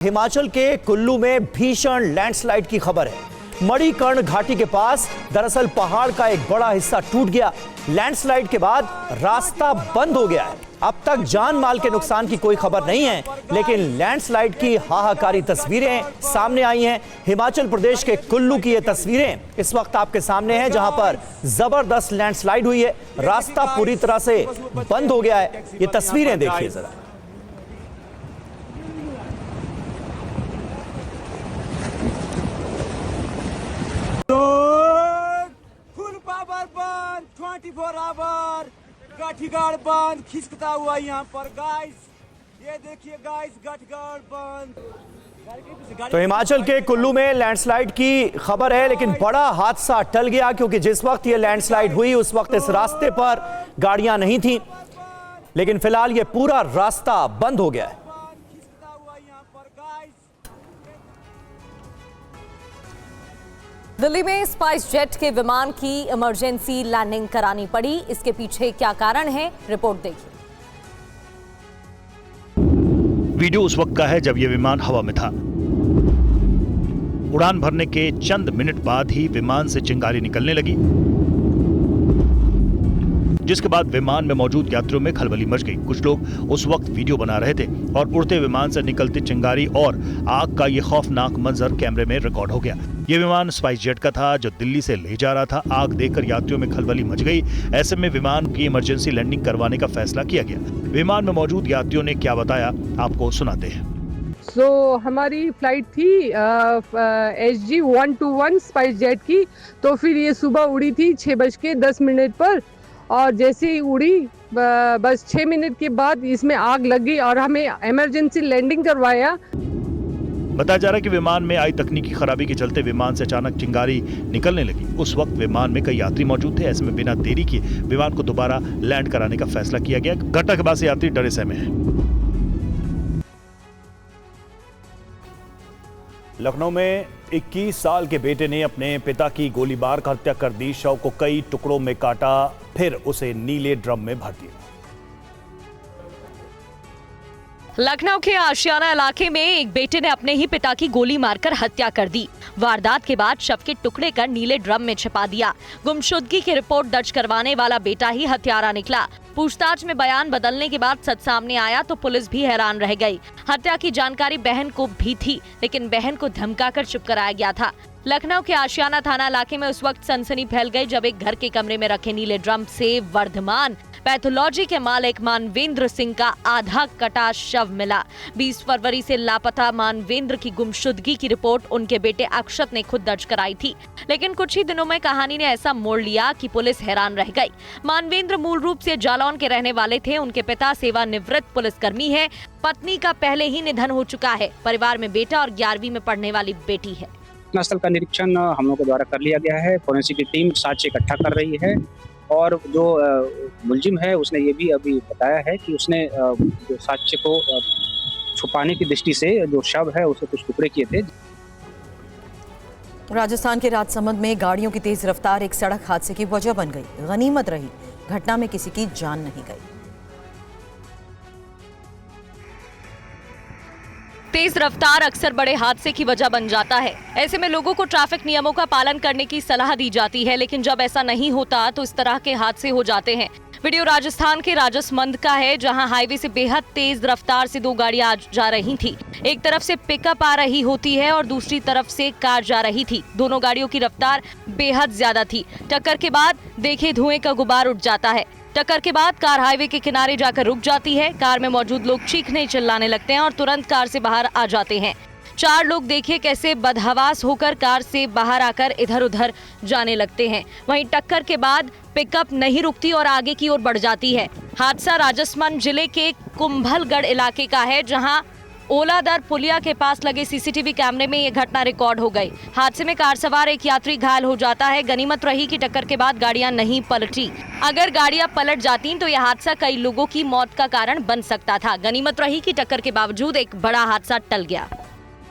हिमाचल के कुल्लू में भीषण लैंडस्लाइड की खबर है। मणिकर्ण घाटी के पास दरअसल पहाड़ का एक बड़ा हिस्सा टूट गया। लैंडस्लाइड के बाद रास्ता बंद हो गया है। अब तक जान माल के नुकसान की कोई खबर नहीं है, लेकिन लैंडस्लाइड की हाहाकारी तस्वीरें सामने आई हैं। हिमाचल प्रदेश के कुल्लू की ये तस्वीरें इस वक्त आपके सामने हैं, जहां पर जबरदस्त लैंडस्लाइड हुई है। रास्ता पूरी तरह से बंद हो गया है। ये तस्वीरें देखिए जरा। फुल पावर बंद 24 आवर गठगढ़ बंद खिसकता हुआ यहाँ पर गाइस, ये देखिए गाइस, गठगढ़ बंद। तो हिमाचल के कुल्लू में लैंडस्लाइड की खबर है, लेकिन बड़ा हादसा टल गया, क्योंकि जिस वक्त ये लैंडस्लाइड हुई उस वक्त इस रास्ते पर गाड़ियां नहीं थीं, लेकिन फिलहाल ये पूरा रास्ता बंद हो गया है। दिल्ली में स्पाइस जेट के विमान की इमरजेंसी लैंडिंग करानी पड़ी। इसके पीछे क्या कारण है, रिपोर्ट देखिए। वीडियो उस वक्त का है जब यह विमान हवा में था। उड़ान भरने के चंद मिनट बाद ही विमान से चिंगारी निकलने लगी, जिसके बाद विमान में मौजूद यात्रियों में खलबली मच गई। कुछ लोग उस वक्त वीडियो बना रहे थे और उड़ते विमान से निकलती चिंगारी और आग का ये खौफनाक मंजर कैमरे में रिकॉर्ड हो गया। ये विमान स्पाइस जेट का था जो दिल्ली से ले जा रहा था। आग देखकर यात्रियों में खलबली मच गई। ऐसे में विमान की इमरजेंसी लैंडिंग करवाने का फैसला किया गया। विमान में मौजूद यात्रियों ने क्या बताया, आपको सुनाते हैं। हमारी फ्लाइट थी SG 121 स्पाइस जेट की। तो फिर ये सुबह उड़ी थी 6:10 पर, और जैसे ही उड़ी बस 6 मिनट के बाद इसमें आग लग गई और हमें इमरजेंसी लैंडिंग करवाया। बताया जा रहा है कि विमान में आई तकनीकी खराबी के चलते विमान से अचानक चिंगारी निकलने लगी। उस वक्त विमान में कई यात्री मौजूद थे। ऐसे में बिना देरी किए विमान को दोबारा लैंड कराने का फैसला किया गया। घटना के बाद से यात्री डरे सहमे हैं। लखनऊ में 21 साल के बेटे ने अपने पिता की गोली मार कर हत्या कर दी। शव को कई टुकड़ों में काटा, फिर उसे नीले ड्रम में भर दिया। लखनऊ के आशियाना इलाके में एक बेटे ने अपने ही पिता की गोली मारकर हत्या कर दी। वारदात के बाद शव के टुकड़े कर नीले ड्रम में छिपा दिया। गुमशुदगी की रिपोर्ट दर्ज करवाने वाला बेटा ही हत्यारा निकला। पूछताछ में बयान बदलने के बाद सच सामने आया तो पुलिस भी हैरान रह गई। हत्या की जानकारी बहन को भी थी, लेकिन बहन को धमकाकर चुप कराया गया था। लखनऊ के आशियाना थाना इलाके में उस वक्त सनसनी फैल गई जब एक घर के कमरे में रखे नीले ड्रम से वर्धमान पैथोलॉजी के मालिक मानवेंद्र सिंह का आधा कटा शव मिला। 20 फरवरी से लापता मानवेंद्र की गुमशुदगी की रिपोर्ट उनके बेटे अक्षत ने खुद दर्ज कराई थी, लेकिन कुछ ही दिनों में कहानी ने ऐसा मोड़ लिया कि पुलिस हैरान रह गई। मानवेंद्र मूल रूप से जालौन के रहने वाले थे। उनके पिता सेवानिवृत्त पुलिसकर्मी है। पत्नी का पहले ही निधन हो चुका है। परिवार में बेटा और 11वीं में पढ़ने वाली बेटी है। घटनास्थल का निरीक्षण हम लोगों के द्वारा कर लिया गया है। फोरेंसिक की टीम साक्ष्य इकट्ठा कर रही है, और जो मुलजिम है उसने ये भी अभी बताया है कि उसने जो साक्ष्य को छुपाने की दृष्टि से जो शव है उसे कुछ टुकड़े किए थे। राजस्थान के राजसमंद में गाड़ियों की तेज रफ्तार एक सड़क हादसे की वजह बन गई। गनीमत रही घटना में किसी की जान नहीं गई। तेज रफ्तार अक्सर बड़े हादसे की वजह बन जाता है। ऐसे में लोगों को ट्रैफिक नियमों का पालन करने की सलाह दी जाती है, लेकिन जब ऐसा नहीं होता तो इस तरह के हादसे हो जाते हैं। वीडियो राजस्थान के राजसमंद का है, जहां हाईवे से बेहद तेज रफ्तार से दो गाड़ियां जा रही थी। एक तरफ से पिकअप आ रही होती है और दूसरी तरफ से कार जा रही थी। दोनों गाड़ियों की रफ्तार बेहद ज्यादा थी। टक्कर के बाद देखे धुएं का गुबार उठ जाता है। टक्कर के बाद कार हाईवे के किनारे जाकर रुक जाती है। कार में मौजूद लोग चीखने चिल्लाने लगते हैं और तुरंत कार से बाहर आ जाते हैं। 4 लोग देखिए कैसे बदहवास होकर कार से बाहर आकर इधर उधर जाने लगते हैं। वहीं टक्कर के बाद पिकअप नहीं रुकती और आगे की ओर बढ़ जाती है। हादसा राजसमंद जिले के कुंभलगढ़ इलाके का है, जहां ओलादर पुलिया के पास लगे CCTV कैमरे में ये घटना रिकॉर्ड हो गई। हादसे में कार सवार एक यात्री घायल हो जाता है। गनीमत रही कि टक्कर के बाद गाड़ियां नहीं पलटी। अगर गाड़ियां पलट जाती तो यह हादसा कई लोगों की मौत का कारण बन सकता था। गनीमत रही कि टक्कर के बावजूद एक बड़ा हादसा टल गया।